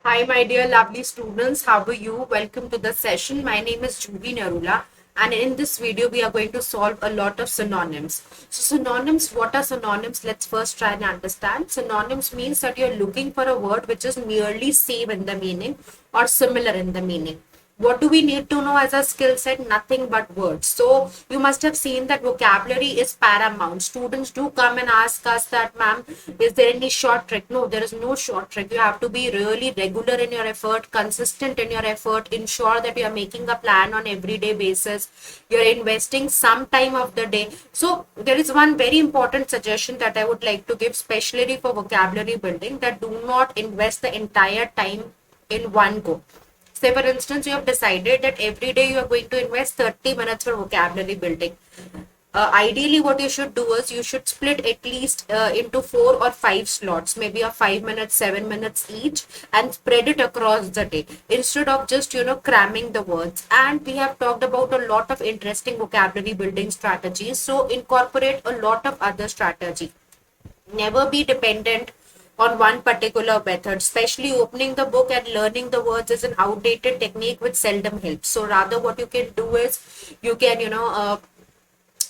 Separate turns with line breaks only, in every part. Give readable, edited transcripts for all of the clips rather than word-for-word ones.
Hi, my dear lovely students. How are you? Welcome to the session. My name is Juvi Narula, and in this video, we are going to solve a lot of synonyms. So, synonyms, what are synonyms? Let's first try and understand. Synonyms means that you're looking for a word which is nearly same in the meaning or similar in the meaning. What do we need to know as a skill set? Nothing but words. So you must have seen that vocabulary is paramount. Students do come and ask us that, ma'am, is there any short trick? No, there is no short trick. You have to be really regular in your effort, consistent in your effort, ensure that you are making a plan on everyday basis. You're investing some time of the day. So there is one very important suggestion that I would like to give, especially for vocabulary building, that do not invest the entire time in one go. Say, for instance, you have decided that every day you are going to invest 30 minutes for vocabulary building. Ideally, what you should do is you should split at least into 4 or 5 slots, maybe a 5 minutes, 7 minutes each, and spread it across the day instead of just cramming the words. And we have talked about a lot of interesting vocabulary building strategies. So incorporate a lot of other strategy. Never be dependent on one particular method. Especially opening the book and learning the words is an outdated technique which seldom helps. So rather what you can do is you can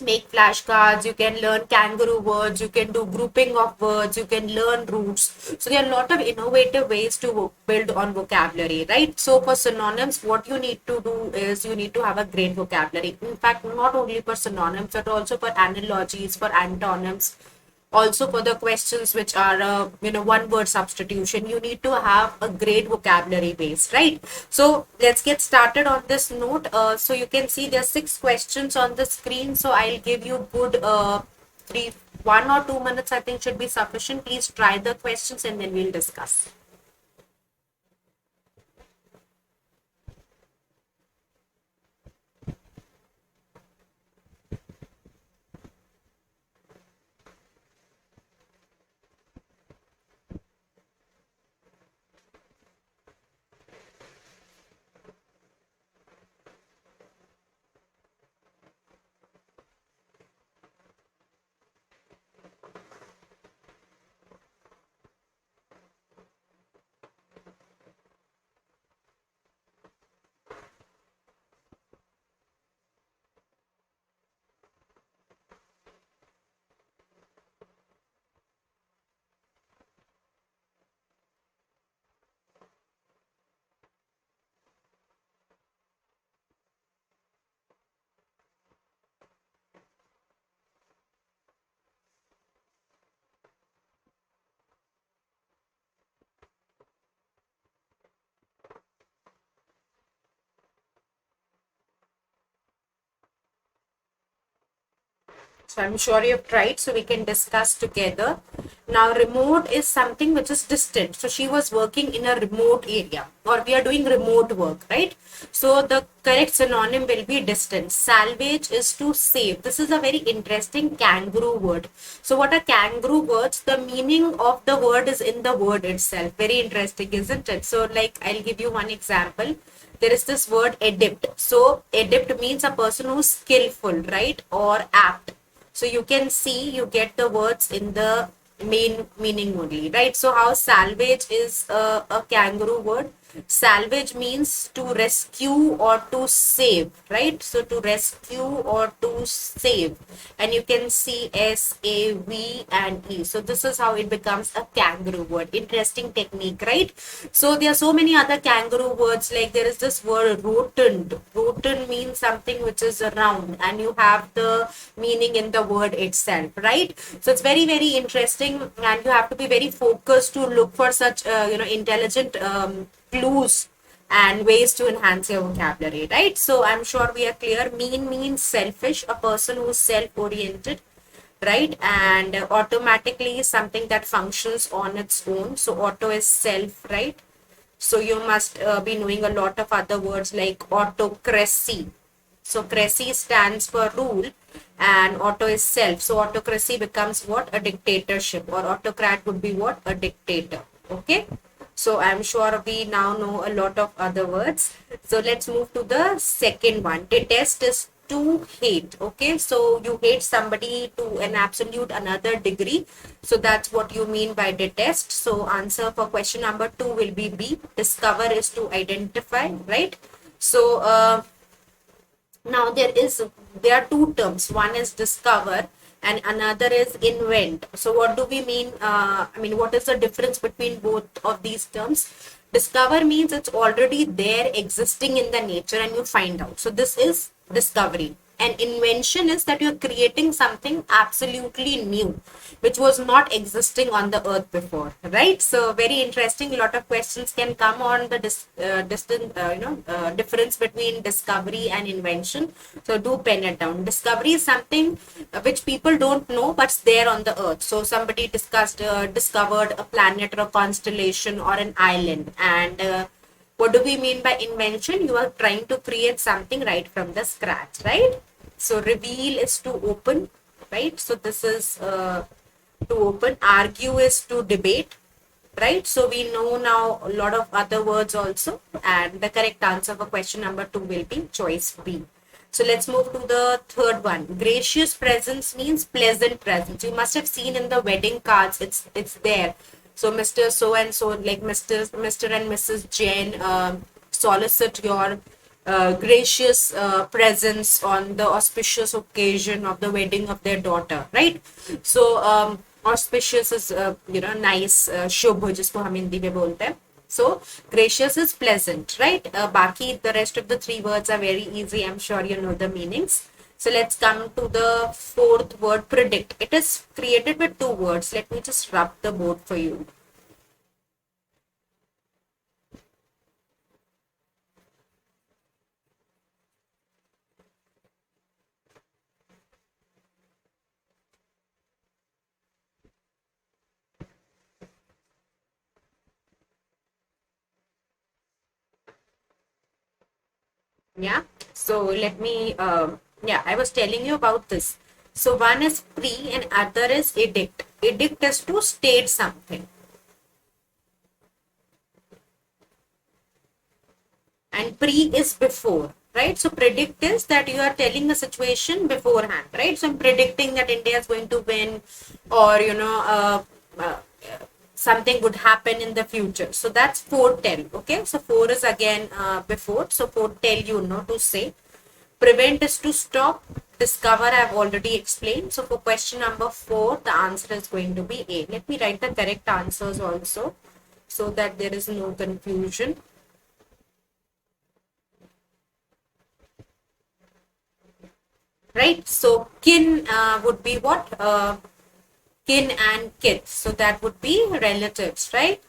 make flashcards, you can learn kangaroo words, you can do grouping of words, you can learn roots. So there are a lot of innovative ways to build on vocabulary, right? So for synonyms, what you need to do is you need to have a great vocabulary. In fact, not only for synonyms but also for analogies, for antonyms, also for the questions which are one word substitution. You need to have a great vocabulary base, right? So let's get started on this note. So you can see there are 6 questions on the screen, so I'll give you good 1 or 2 minutes, I think, should be sufficient. Please try the questions and then we'll discuss. So I'm sure you've tried, so we can discuss together. Now, remote is something which is distant. So she was working in a remote area, or we are doing remote work, right? So the correct synonym will be distant. Salvage is to save. This is a very interesting kangaroo word. So what are kangaroo words? The meaning of the word is in the word itself. Very interesting, isn't it? So like, I'll give you one example. There is this word adept. So adept means a person who's skillful, right? Or apt. So you can see, you get the words in the main meaning only, right? So how salvage is a kangaroo word. Salvage means to rescue or to save, right? So to rescue or to save. And you can see S-A-V and E. So this is how it becomes a kangaroo word. Interesting technique, right? So there are so many other kangaroo words, like there is this word rotund. Rotund means something which is round, and you have the meaning in the word itself, right? So it's very, very interesting, and you have to be very focused to look for such intelligent clues and ways to enhance your vocabulary, right? So I'm sure we are clear. Mean means selfish, a person who's self-oriented, right? And automatically is something that functions on its own. So auto is self, right? So you must be knowing a lot of other words like autocracy. So cracy stands for rule and auto is self. So autocracy becomes what? A dictatorship, or autocrat would be what? A dictator. Okay. So I'm sure we now know a lot of other words. So let's move to the second one. Detest is to hate. Okay, so you hate somebody to an absolute another degree. So that's what you mean by detest. So answer for question number 2 will be B. Discover is to identify, right? So now there are two terms. One is discover and another is invent. So what do we mean? I mean, what is the difference between both of these terms? Discover means it's already there, existing in the nature, and you find out. So this is discovery. And invention is that you're creating something absolutely new, which was not existing on the earth before, right? So very interesting. A lot of questions can come on the difference between discovery and invention. So do pen it down. Discovery is something which people don't know, but's there on the earth. So somebody discovered a planet or a constellation or an island, and what do we mean by invention? You are trying to create something right from the scratch, right? So reveal is to open, right? So this is to open. Argue is to debate, right? So we know now a lot of other words also, and the correct answer for question number 2 will be choice B. So let's move to the third one. Gracious presence means pleasant presence. You must have seen in the wedding cards, it's there. So Mr. So and so, like Mr. and Mrs. Jain, solicit your gracious presence on the auspicious occasion of the wedding of their daughter, right? So auspicious is nice, शुभ जिसको हम हिंदी में बोलते हैं. So gracious is pleasant, right? Baki the rest of the three words are very easy. I'm sure you know the meanings. So let's come to the fourth word, predict. It is created with two words. Let me just rub the board for you. Yeah, so let me yeah, I was telling you about this. So one is pre and other is edict. Edict is to state something, and pre is before, right? So predict is that you are telling a situation beforehand, right? So I'm predicting that India is going to win, or something would happen in the future. So that's foretell. Okay, so fore is again before. So foretell, to say. Prevent is to stop. Discover, I've already explained. So for question number 4, the answer is going to be A. Let me write the correct answers also, so that there is no confusion. Right? So kin would be what? Kin and kith. So that would be relatives, right?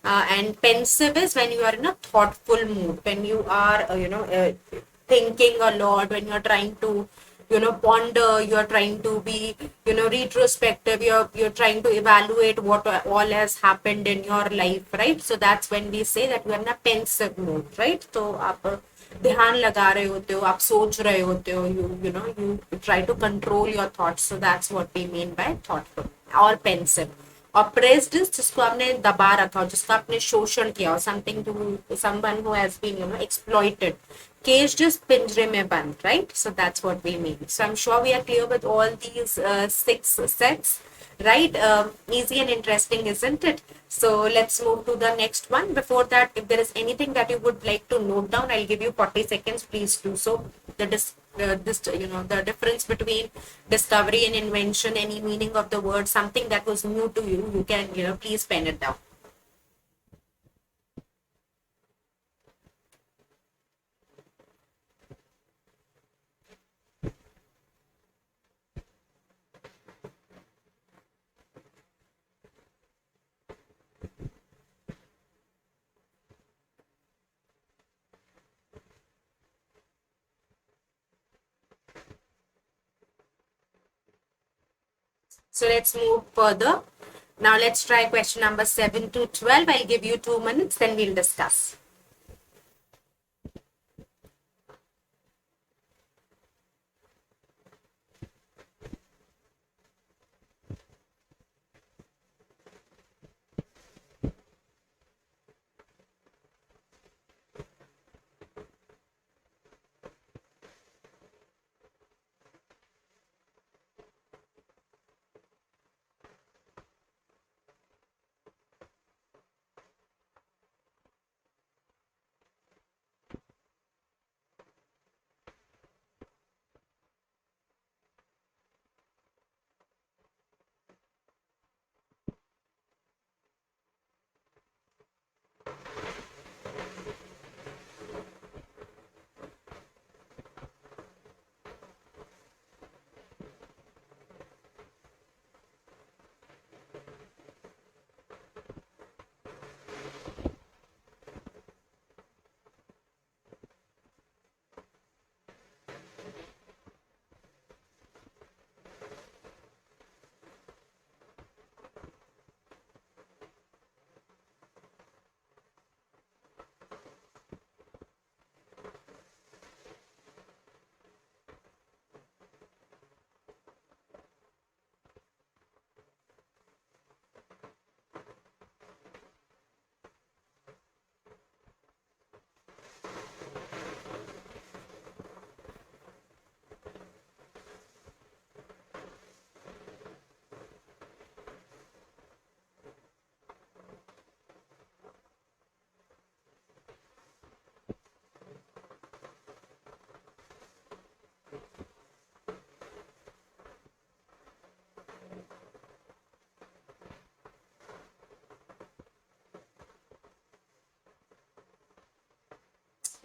And pensive is when you are in a thoughtful mood, when you are thinking a lot, when you're trying to ponder, you're trying to be retrospective, you're trying to evaluate what all has happened in your life, right? So that's when we say that you are in a pensive mood, right? So आप ध्यान लगा रहे होते हो, आप सोच रहे होते हो, you try to control your thoughts. So that's what we mean by thoughtful or pensive. Oppressed is जिसको आपने दबा रखा हो, जिसका आपने शोषण किया हो, something to someone who has been exploited. Caged is पिंजरे में बंद, right? So that's what we mean. So I'm sure we are clear with all these 6 sets, right? Easy and interesting, isn't it? So let's move to the next one. Before that, if there is anything that you would like to note down, I'll give you 40 seconds. Please do so. The difference between discovery and invention, any meaning of the word, something that was new to you, you can please pen it down. So let's move further. Now let's try question number 7 to 12. I'll give you 2 minutes, then we'll discuss.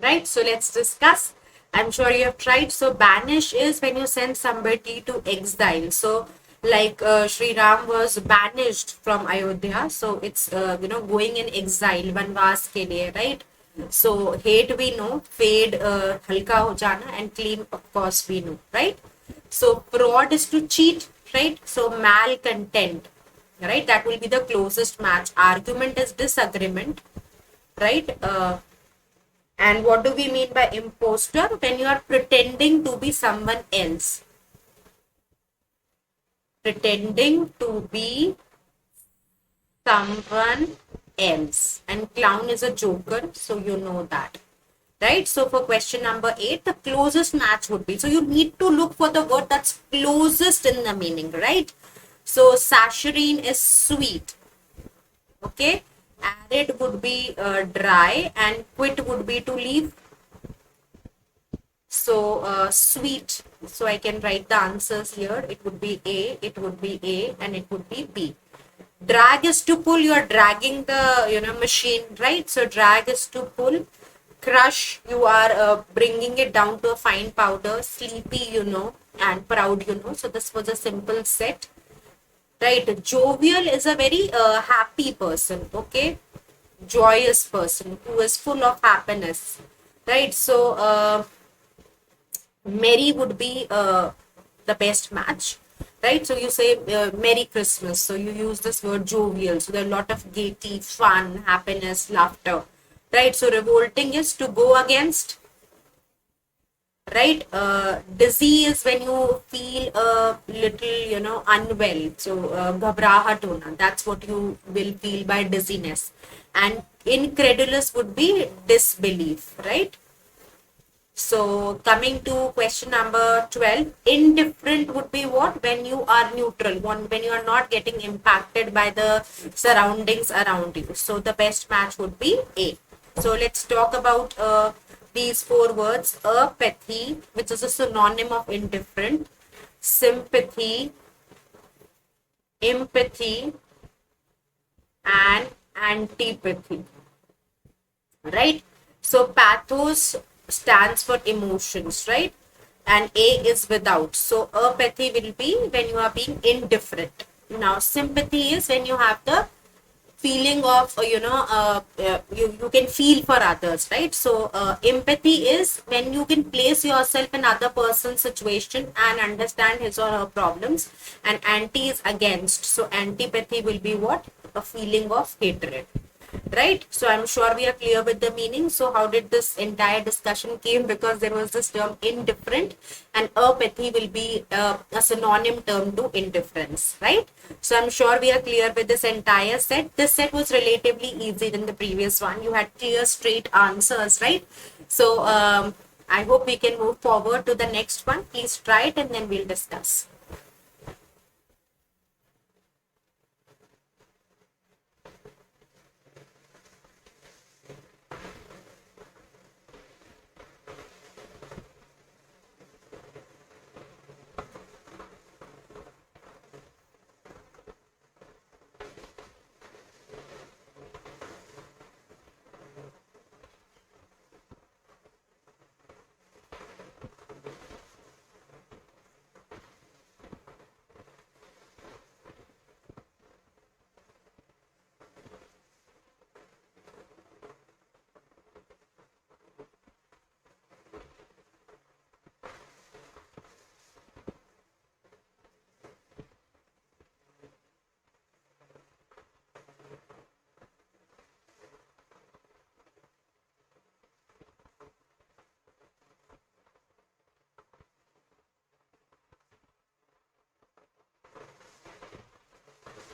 right? So let's discuss. I'm sure you have tried. So banish is when you send somebody to exile. So like Sri Ram was banished from Ayodhya, so it's going in exile, vanvas ke liye, right? So hate we know, fade halka ho jana, and clean of course we know, right? So fraud is to cheat, right? So malcontent, right? That will be the closest match. Argument is disagreement, right? And what do we mean by imposter? When you are pretending to be someone else. Pretending to be someone else. And clown is a joker, so you know that. Right? So for question number 8, the closest match would be. So you need to look for the word that's closest in the meaning, right? So saccharine is sweet. Okay? Arid would be dry, and quit would be to leave. So sweet, so I can write the answers here. It would be A, it would be A, and it would be B. Drag is to pull. You are dragging the machine, right? So drag is to pull. Crush, you are bringing it down to a fine powder. Sleepy, and proud, so this was a simple set, right? Jovial is a very happy person, okay? Joyous person who is full of happiness, right? So merry would be the best match, right? So you say Merry Christmas. So you use this word jovial. So there are a lot of gaiety, fun, happiness, laughter, right? So revolting is to go against, right? Dizzy is when you feel a little, unwell. So ghabrahat hona, that's what you will feel by dizziness. And incredulous would be disbelief, right? So coming to question number 12, indifferent would be what? When you are neutral, when you are not getting impacted by the surroundings around you. So the best match would be A. So let's talk about these 4 words. Apathy, which is a synonym of indifferent. Sympathy, empathy, and antipathy, right? So pathos stands for emotions, right? And A is without. So apathy will be when you are being indifferent. Now sympathy is when you have the feeling of you can feel for others, right? So empathy is when you can place yourself in other person's situation and understand his or her problems. And anti is against. So antipathy will be what? A feeling of hatred, right? So I'm sure we are clear with the meaning. So how did this entire discussion came? Because there was this term indifferent, and apathy will be a synonym term to indifference, right? So I'm sure we are clear with this entire set. This set was relatively easy than the previous one. You had clear straight answers, right? So I hope we can move forward to the next one. Please try it and then we'll discuss.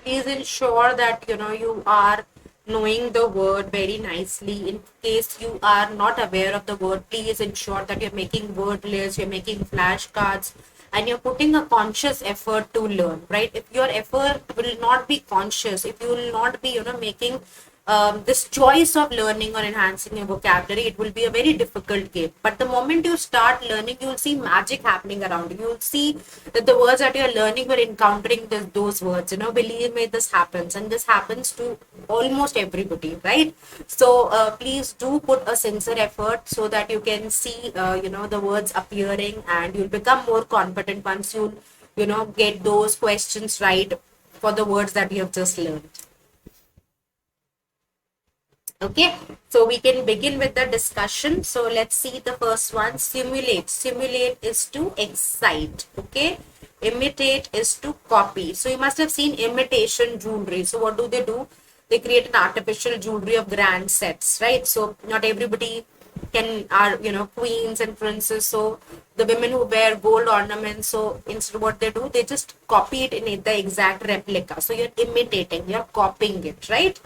Please ensure that you are knowing the word very nicely. In case you are not aware of the word, please ensure that you're making word lists, you're making flashcards, and you're putting a conscious effort to learn, right? If your effort will not be conscious, if you will not be making this choice of learning or enhancing your vocabulary, it will be a very difficult game. But the moment you start learning, you will see magic happening around you. You will see that the words that you're learning, you're encountering those words. Believe me, this happens, and this happens to almost everybody, right? So please do put a sincere effort so that you can see, the words appearing, and you'll become more confident once you get those questions right for the words that you have just learned. Okay, so we can begin with the discussion. So let's see the first one. Simulate. Simulate is to excite. Okay, imitate is to copy. So you must have seen imitation jewelry. So what do? They create an artificial jewelry of grand sets, right? So not everybody are queens and princes. So the women who wear gold ornaments, so instead what they do, they just copy it in the exact replica. So you're imitating, you're copying it, right?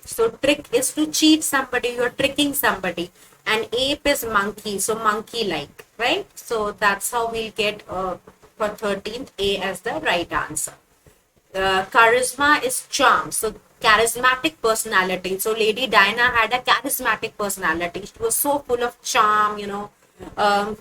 So trick is to cheat somebody, you're tricking somebody. And ape is monkey, so monkey like, right? So that's how we'll get for 13th A as the right answer. Charisma is charm, so charismatic personality. So Lady Diana had a charismatic personality. She was so full of charm, um,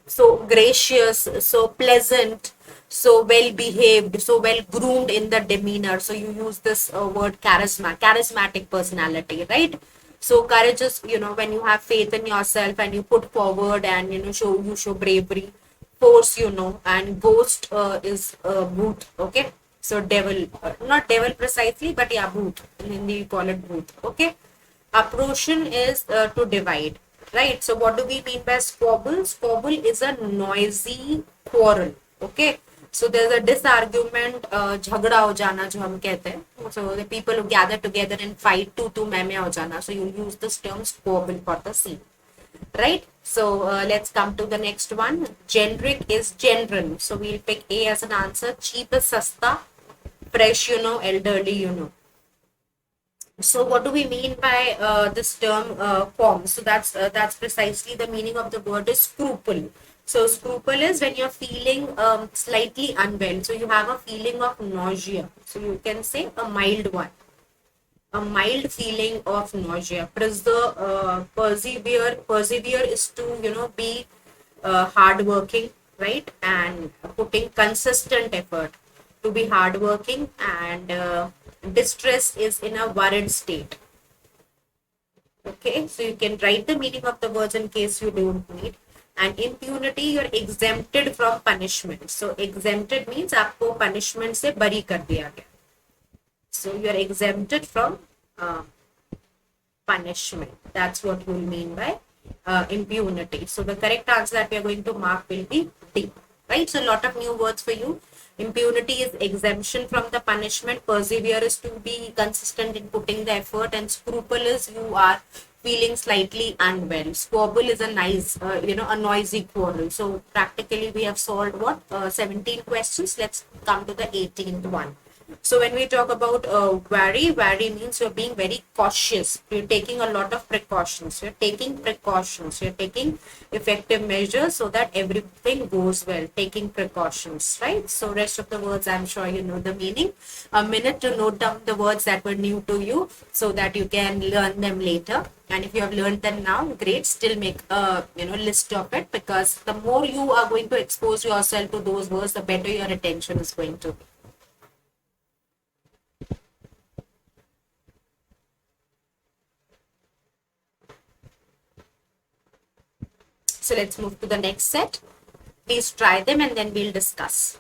so gracious, so pleasant, so well behaved, so well groomed in the demeanor. So you use this word charismatic personality, right? So courage is, when you have faith in yourself and you put forward and show bravery. Force, and ghost is boot. Okay, so devil, not devil precisely, but yeah, boot. In Hindi we call it boot. Okay, appropriation is to divide, right? So what do we mean by squabble? Squabble is a noisy quarrel. Okay, so there's a disargument, झगड़ा हो जाना जो हम कहते हैं. So the people who gather together and fight, तू मैं हो जाना. So you use this term squabble for the scene, right? So let's come to the next one. Generic is general. So we'll pick A as an answer. Cheap is sasta. Fresh, elderly, So what do we mean by this term form? So that's precisely the meaning of the word is scruple. So scruple is when you're feeling slightly unwell. So you have a feeling of nausea. So you can say a mild one. A mild feeling of nausea. Persevere is to be hardworking, right? And putting consistent effort to be hardworking. And distress is in a worried state. Okay, so you can write the meaning of the words in case you don't need. And impunity, you're exempted from punishment. So exempted means आपको punishment से बरी कर दिया गया. So you are exempted from punishment. That's what we'll mean by impunity. So the correct answer that we are going to mark will be D. Right? So a lot of new words for you. Impunity is exemption from the punishment. Persevere is to be consistent in putting the effort. And scruple is you are feeling slightly unwell. Squabble is a nice, a noisy quarrel. So practically we have solved what? 17 questions. Let's come to the 18th one. So when we talk about vary means you're being very cautious. You're taking a lot of precautions. You're taking precautions. You're taking effective measures so that everything goes well. Taking precautions, right? So rest of the words, I'm sure you know the meaning. A minute to note down the words that were new to you so that you can learn them later. And if you have learned them now, great. Still make a list of it, because the more you are going to expose yourself to those words, the better your attention is going to be. So let's move to the next set. Please try them and then we'll discuss.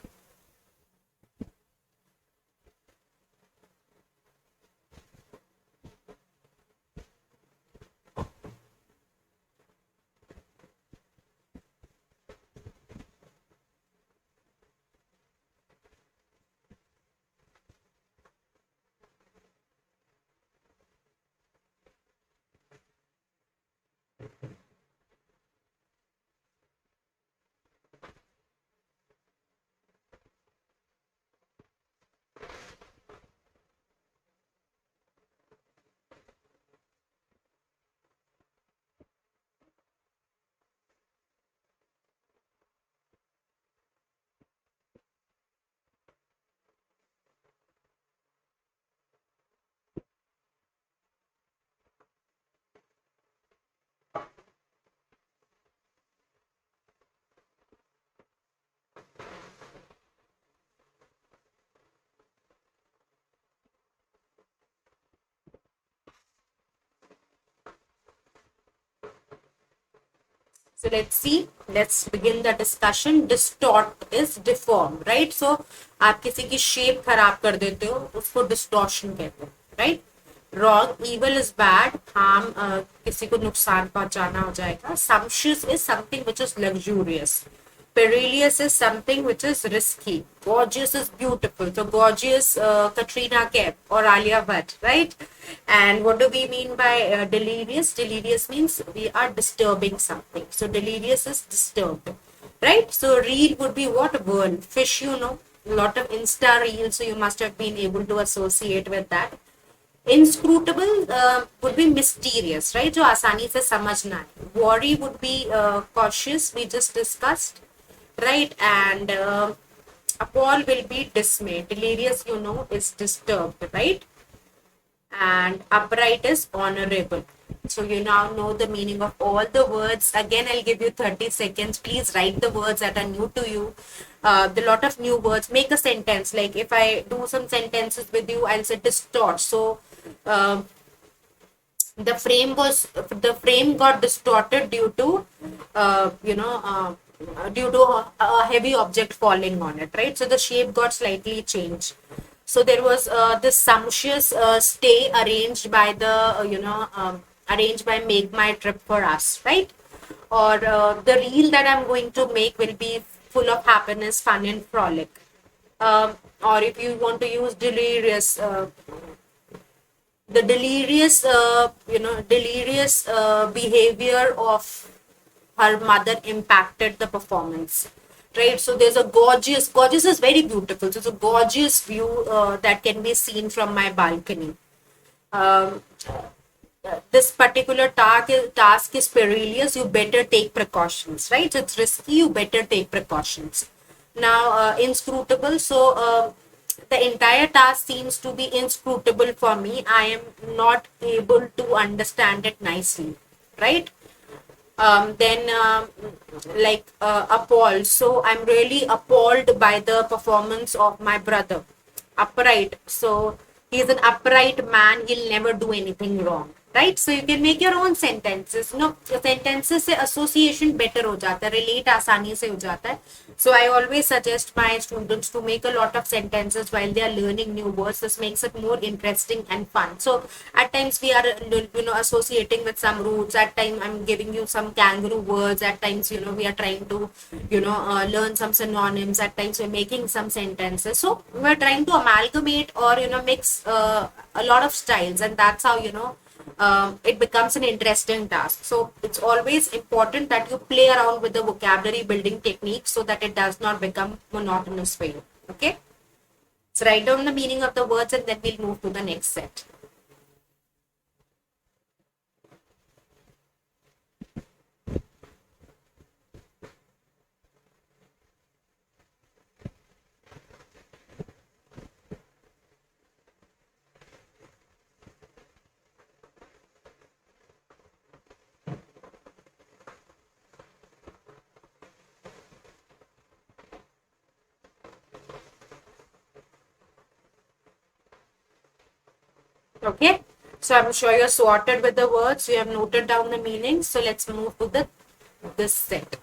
So let's see. Let's begin the discussion. Distort is deform, right? So आप किसी की shape खराब कर देते हो, उसको distortion कहते हैं, right? Wrong, evil is bad. harm किसी को नुकसान पहुंचाना हो जाएगा. Sumptuous is something which is luxurious. Perilous is something which is risky. Gorgeous is beautiful. So gorgeous, Katrina Kaif or Alia Bhatt, right? And what do we mean by delirious? Delirious means we are disturbing something. So delirious is disturbed, right? So reel would be what? Burn. Fish, you know, a lot of Insta reels, so you must have been able to associate with that. Inscrutable would be mysterious, right? जो आसानी से समझना है. Worry would be cautious, we just discussed, right? And appall will be dismay. Delirious, you know, is disturbed, right? And upright is honorable. So you now know the meaning of all the words. Again, I'll give you 30 seconds. Please write the words that are new to you. The lot of new words. Make a sentence. Like if I do some sentences with you, I'll say distort. So uh, the frame got distorted due to due to a heavy object falling on it, right? So the shape got slightly changed. So there was this sumptuous stay arranged by the arranged by Make My Trip for Us, right? Or the reel that I'm going to make will be full of happiness, fun, and frolic. Or if you want to use delirious, the delirious delirious behavior of her mother impacted the performance, right? So there's a gorgeous is very beautiful, so it's a gorgeous view that can be seen from my balcony. um, this particular task is perilous, you better take precautions, right? So it's risky, you better take precautions. Now inscrutable, so the entire task seems to be inscrutable for me. I am not able to understand it nicely, right? Then appalled, so I'm really appalled by the performance of my brother. Upright, so he's an upright man, he'll never do anything wrong, right? So you can make your own sentences. Sentences से association better हो जाता है, relate आसानी से हो जाता है. So I always suggest my students to make a lot of sentences while they are learning new words. This makes it more interesting and fun. So at times we are associating with some roots. At times I'm giving you some kangaroo words. At times we are trying to learn some synonyms. At times we're making some sentences. So we're trying to amalgamate or mix a lot of styles, and that's how it becomes an interesting task. So it's always important that you play around with the vocabulary building technique so that it does not become monotonous for you. Okay, so write down the meaning of the words and then we'll move to the next set. Okay, so I'm sure you're sorted with the words, you have noted down the meanings. So let's move to this set.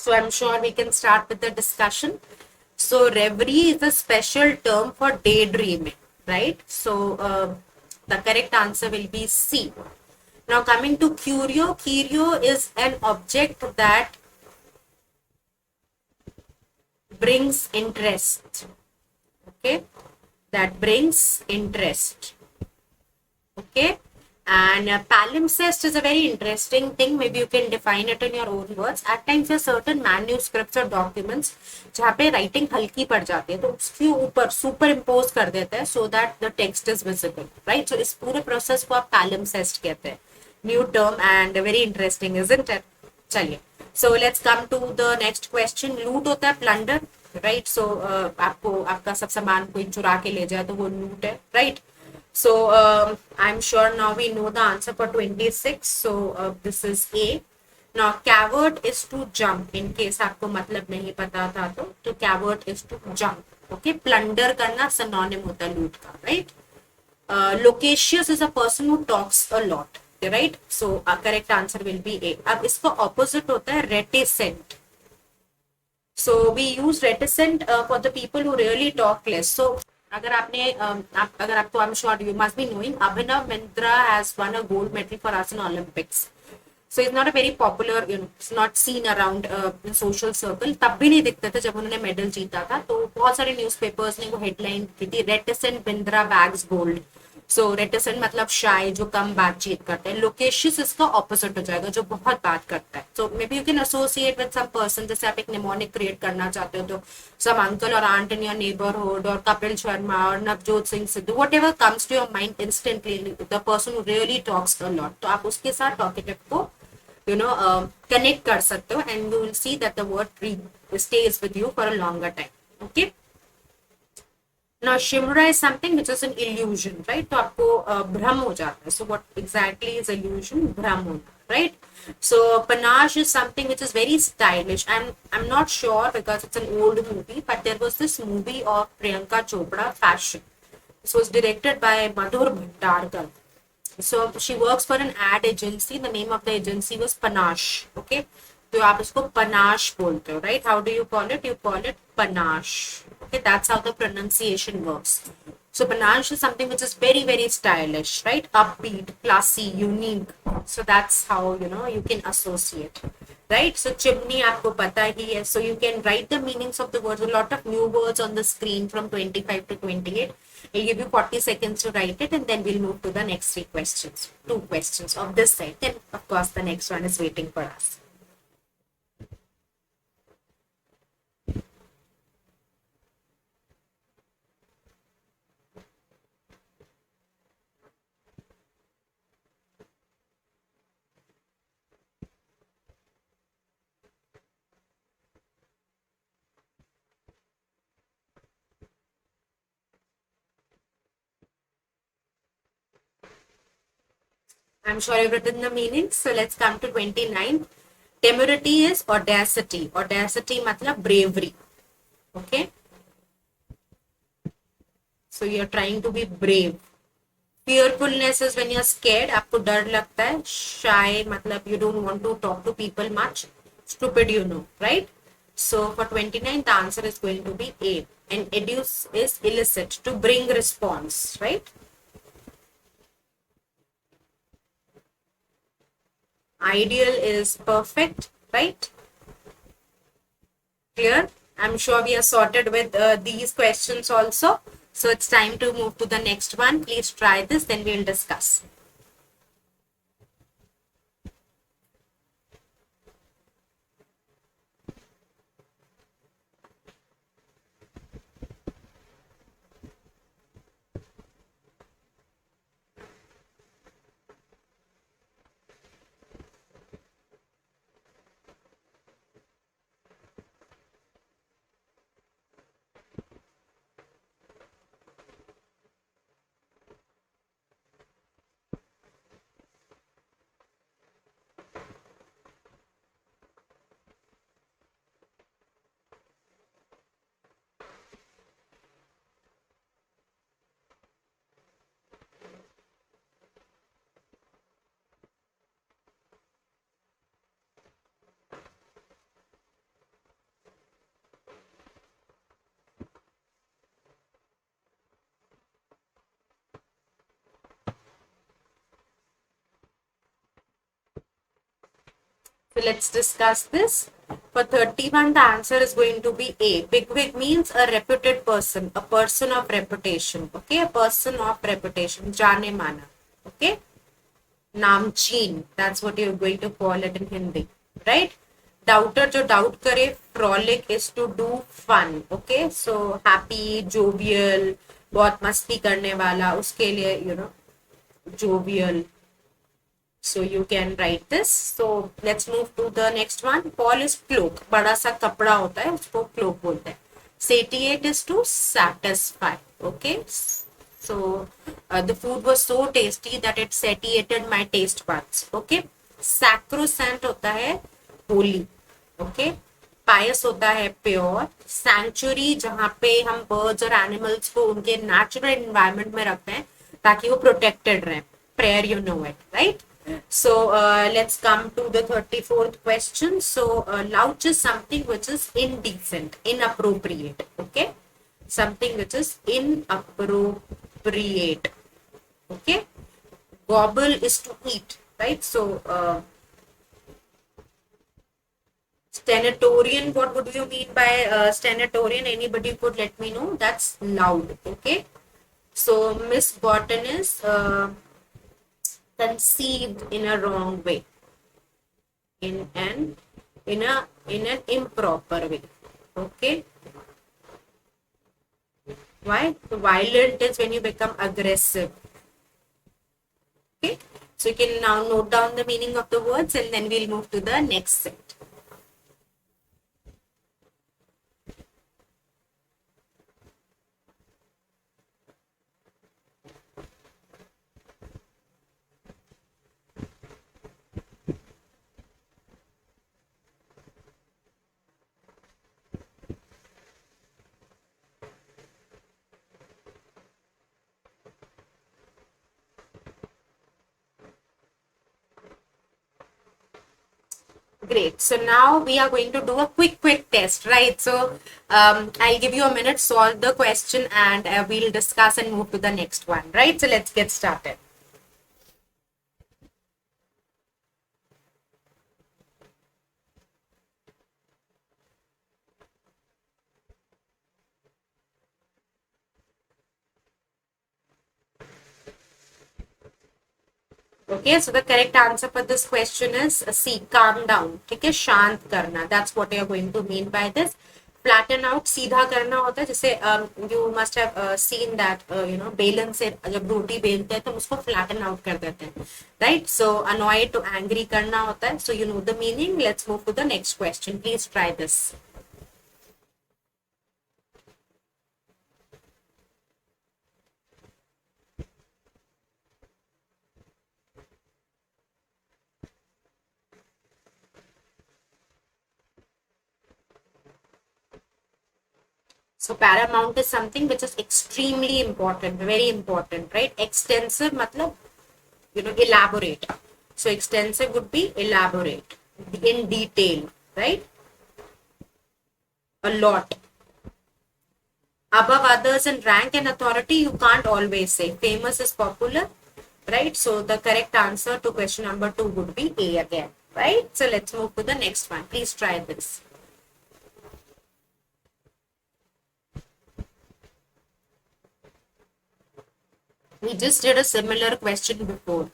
So I'm sure we can start with the discussion. So reverie is a special term for daydreaming, right? So the correct answer will be C. Now coming to curio, curio is an object that brings interest. Okay, that brings interest. Okay, and palimpsest is a very interesting thing. Maybe you can define it in your own words. At times there are certain manuscripts or documents जहाँ पे writing हल्की पड़ जाती है तो उसके ऊपर super impose कर देते हैं so that the text is visible, right? So इस पूरे प्रोसेस को आप palimpsest कहते हैं. New term and very interesting, isn't it? चलिए, so let's come to the next question. लूट होता है plunder, right? So आपको आपका सब सामान कोई चुरा के ले जाए तो वो लूट है, right? So I'm sure now we know the answer for 26. So this is A. Now cavort is to jump. In case आपको मतलब नहीं पता था तो cavort is to jump. Okay, plunder करना synonym होता है loot का, right? Loquacious is a person who talks a lot, right? So correct answer will be A. अब इसका opposite होता है reticent. So we use reticent for the people who really talk less. So अगर आपने अगर आपको I'm sure you must be knowing Abhinav Mitra has won a gold medal for us in Olympics. So it's not a very popular, it's not seen around in social circle. तब भी नहीं दिखते थे जब उन्होंने मेडल जीता था तो बहुत सारे न्यूज़पेपर्स ने वो हेडलाइन की थी reticent Bindra bags gold. सो रेटिसेंट मतलब शाय जो कम बातचीत करते हैं. लोकेशियस इसका ऑपोजिट हो जाएगा जो बहुत बात करता है. So may be you can associate with some person. जैसे आप एक निमोनिक क्रिएट करना चाहते हो तो सम अंकल और आंट इन योर नेबरहुड और कपिल शर्मा और Navjot Singh Sidhu whatever comes to your mind instantly the person who really talks a lot. तो आप उसके साथ टॉकेटिव को कनेक्ट कर सकते हो and you will see that the word stays with you for a longer time. Okay. Now, Shimra is something which is an illusion, right? तो आपको भ्रम हो जाता है. So, what exactly is illusion? भ्रम होना, right? So, panache is something which is very stylish. I'm not sure because it's an old movie, but there was this movie of Priyanka Chopra, Fashion. This was directed by Madhur Bhandarkar. So she works for an ad agency. The name of the agency was Panache. Okay. तो आप इसको panache बोलते हो, right? How do you call it? You call it panache. Okay, that's how the pronunciation works. So panache is something which is very, very stylish, right? Upbeat, classy, unique. So that's how, you can associate, right? So chimney आपको पता ही है. So you can write the meanings of the words. A lot of new words on the screen from 25 to 28. We'll give you 40 seconds to write it and then we'll move to the next three questions. Two questions of this side. Then, of course, the next one is waiting for us. I'm sure you've written the meanings. So let's come to 29. Temerity is audacity. Audacity matlab bravery. Okay. So you're trying to be brave. Fearfulness is when you're scared. आपको डर लगता है. Shy matlab you don't want to talk to people much. Stupid, right? So for 29, the answer is going to be A. And educe is illicit, to bring response, right? Ideal is perfect, right? Clear? I'm sure we are sorted with these questions also. So it's time to move to the next one. Please try this, then we'll discuss. So let's discuss this. For 31, the answer is going to be A. Bigwig means a reputed person, a person of reputation. Okay, a person of reputation, jane mana. Okay, namcheen. That's what you're going to call it in Hindi, right? Doubter jo doubt kare, frolic is to do fun. Okay, so happy, jovial, बहुत मस्ती करने वाला, उसके लिए jovial. So you can write this. So let's move to the next one. Paul is cloak. बड़ा सा कपड़ा होता है उसको cloak बोलते हैं. Satiate is to satisfy. Okay. So the food was so tasty that it satiated my taste buds. Okay. Sacrosanct होता है holy. Okay. Pious होता है प्योर. Sanctuary जहाँ पे हम birds और animals को उनके natural environment में रखते हैं ताकि वो protected रहे. Prayer, you know it, right? So let's come to the 34th question. So louch is something which is indecent, inappropriate. Okay, something which is inappropriate. Okay, gobble is to eat, right? So stentorian, what would you mean by stentorian? Anybody could let me know? That's loud. Okay, so misgotten is conceived in a wrong way, in an improper way. Okay, why? Violent is when you become aggressive. Okay, so you can now note down the meaning of the words and then we'll move to the next set. Great. So now we are going to do a quick test, right? So I'll give you a minute, solve the question, and we'll discuss and move to the next one, right? So let's get started. Okay, so the correct answer for this question is C, calm down. Okay, shant karna. That's what you're going to mean by this. Flatten out, सीधा करना होता है. जैसे you must have seen that बेलन से जब रोटी बेलते हैं तो उसको flatten out कर देते हैं, right? So annoyed to angry करना होता है. So you know the meaning. Let's move to the next question. Please try this. So paramount is something which is extremely important, very important, right? Extensive matlab, elaborate. So extensive would be elaborate, in detail, right? A lot. Above others in rank and authority, you can't always say. Famous is popular, right? So the correct answer to question number 2 would be A again, right? So let's move to the next one. Please try this. We just did a similar question before.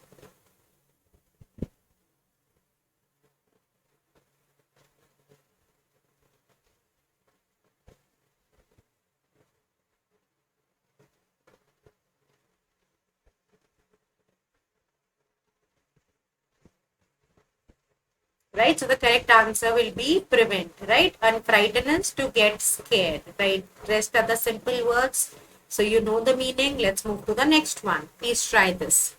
Right, so the correct answer will be prevent, right? And frighten is to get scared, right? Rest are the simple words. So you know the meaning. Let's move to the next one. Please try this.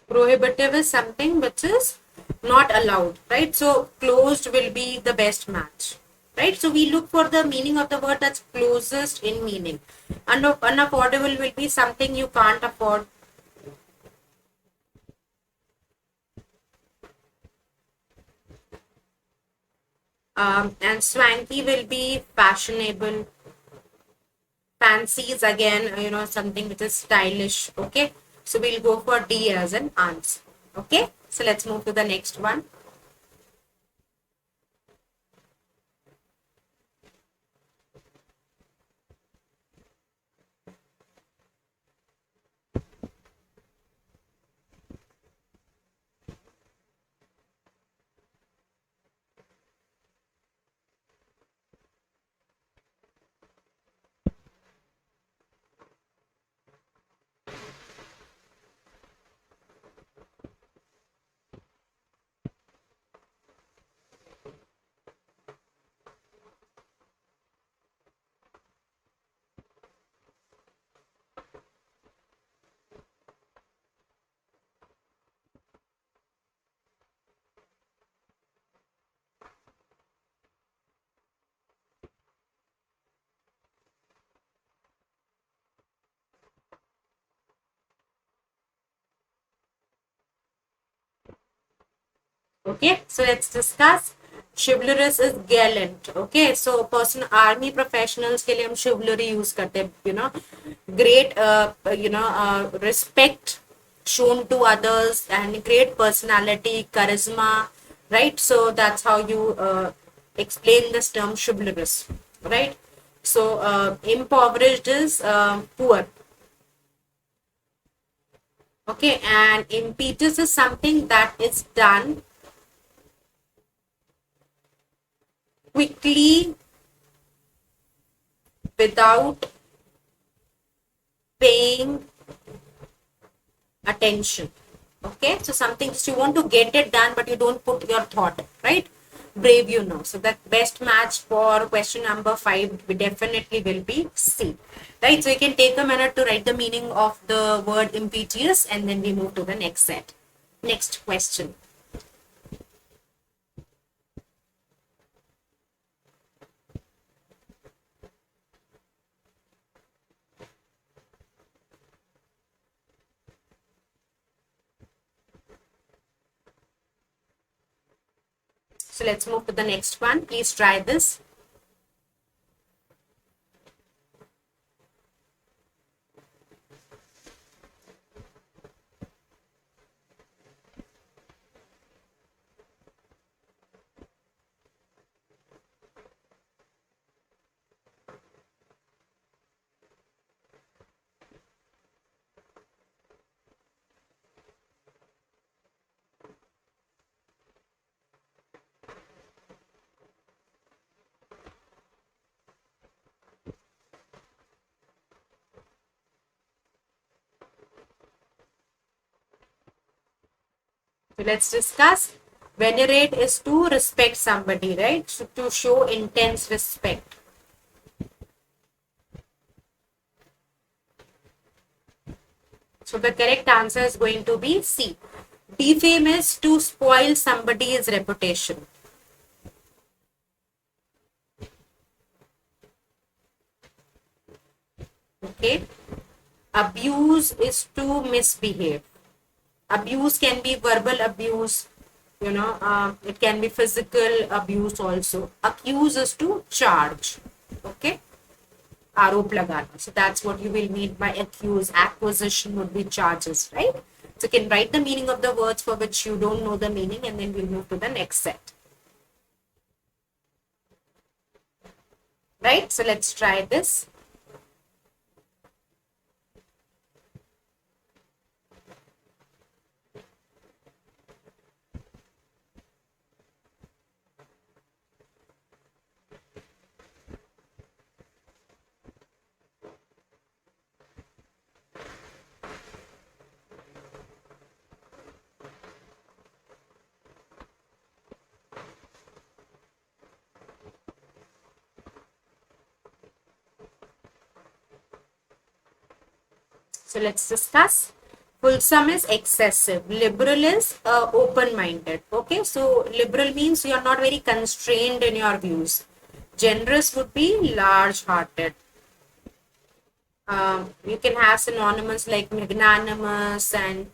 Prohibitive is something which is not allowed, right? So closed will be the best match, right? So we look for the meaning of the word that's closest in meaning. Unaffordable will be something you can't afford. And swanky will be fashionable. Fancy is again, something which is stylish. Okay, so we'll go for D as an answer. Okay, so let's move to the next one. Okay, so let's discuss. Chivalrous is gallant. Okay, so person army professionals के लिए हम chivalry use करते हैं, great respect shown to others and great personality, charisma, right? So that's how you explain this term chivalrous, right? So impoverished is poor. Okay, and impetus is something that is done quickly without paying attention. Okay, so something you want to get it done, but you don't put your thought, right? Brave, so that best match for question number 5 definitely will be C, right? So you can take a minute to write the meaning of the word impetuous, and then we move to the next question. So let's move to the next one. Please try this. So let's discuss. Venerate is to respect somebody, right? So to show intense respect. So the correct answer is going to be C. Defame is to spoil somebody's reputation. Okay. Abuse is to misbehave. Abuse can be verbal abuse, it can be physical abuse also. Accuse is to charge. Okay. Arop lagana. So that's what you will mean by accuse. Acquisition would be charges, right? So you can write the meaning of the words for which you don't know the meaning, and then we'll move to the next set. Right? So let's try this. So let's discuss. Wholesome is excessive. Liberal is open-minded. Okay, so liberal means you are not very constrained in your views. Generous would be large-hearted. You can have synonyms like magnanimous and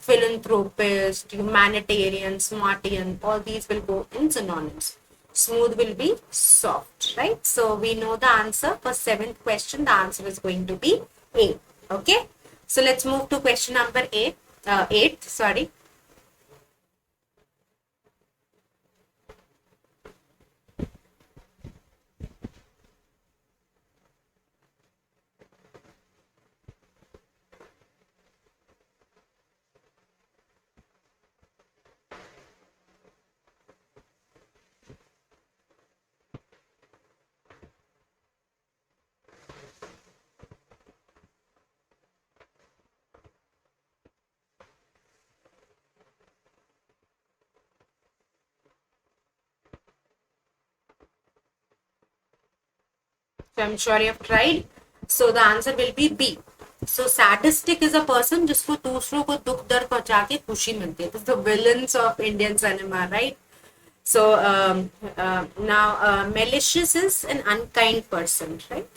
philanthropist, humanitarian, smartian. All these will go in synonyms. Smooth will be soft, right? So we know the answer for seventh question. The answer is going to be A. Okay. So let's move to question number eight. Sorry. So I'm sure you've tried. So the answer will be B. So sadistic is a person जिसको दूसरों को दुख दर्द पहुंचा के खुशी मिलती है. This is the villains of Indian cinema, right? So now malicious is an unkind person, right?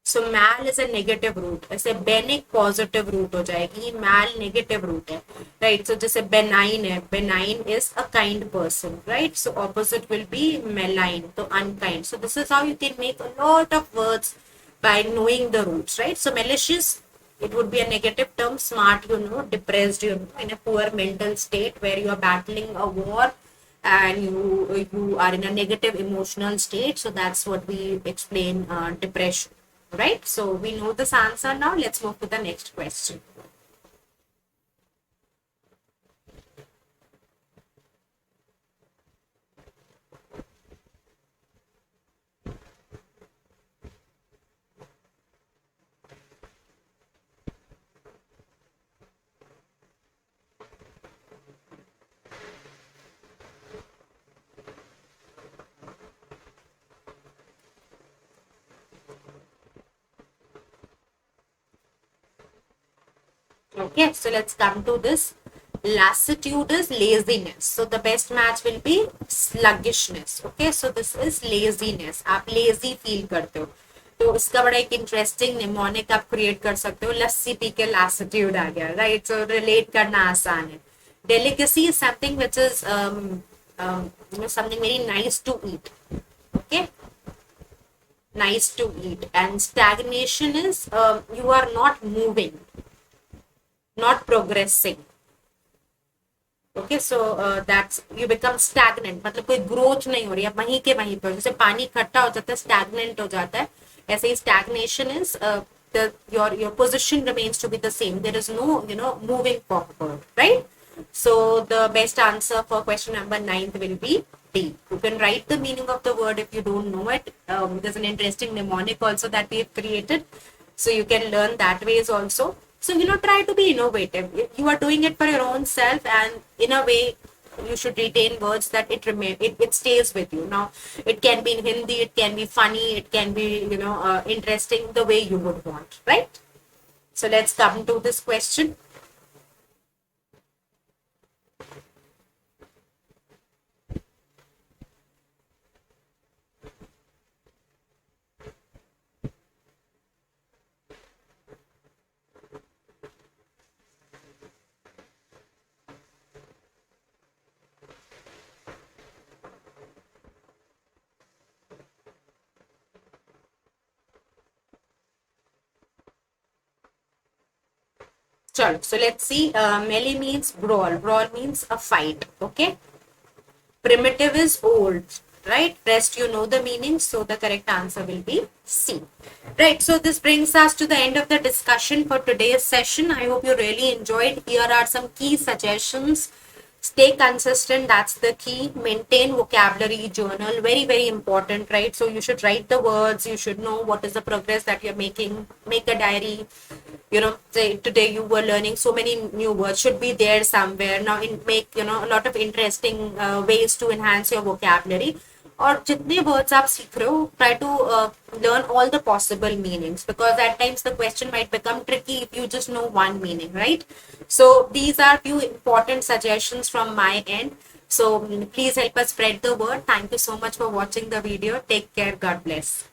So mal is a negative root. ऐसे benic positive root हो जाएगी. Mal negative root है, right? So जैसे benign है. Benign is a kind person, right? So opposite will be malign, so unkind. So this is how you can make a lot of words by knowing the roots, right? So malicious, it would be a negative term. Smart, depressed, in a poor mental state where you are battling a war and you are in a negative emotional state. So that's what we explain depression. Right, so we know this answer now. Let's move to the next question. Okay, so let's come to this. Lassitude is laziness. So the best match will be sluggishness. Okay, so this is laziness. आप lazy feel करते हो. तो इसका बड़ा एक interesting mnemonic आप create कर सकते हो. लस्सी पी के lassitude आ गया, राइट? सो रिलेट करना आसान है. Delicacy is something which is something very nice to eat. Okay, nice to eat. And stagnation is you are not moving, not progressing. Okay, so that's you become stagnant. मतलब कोई growth नहीं हो रही है, वहीं के वहीं पर. जैसे पानी इकट्ठा हो जाता है, stagnant हो जाता है. ऐसे ही stagnation is your position remains to be the same. There is no moving forward, right? So the best answer for question number 9 will be D. You can write the meaning of the word if you don't know it. There's an interesting mnemonic also that we have created, so you can learn that ways also. So, try to be innovative. If you are doing it for your own self, and in a way, you should retain words that it stays with you. Now, it can be in Hindi, it can be funny, it can be, interesting the way you would want, right? So, let's come to this question. So let's see. Melee means brawl. Brawl means a fight. Okay. Primitive is old, right? Rest you know the meaning. So the correct answer will be C. Right. So this brings us to the end of the discussion for today's session. I hope you really enjoyed. Here are some key suggestions. Stay consistent, that's the key. Maintain vocabulary journal, very, very important, right? So you should write the words, you should know what is the progress that you're making. Make a diary. Say today you were learning so many new words, should be there somewhere. Now make a lot of interesting ways to enhance your vocabulary. और जितने words आप सीख रहे हो, try to learn all the possible meanings, because at times the question might become tricky if you just know one meaning, right? So these are few important suggestions from my end. So please help us spread the word. Thank you so much for watching the video. Take care. God bless.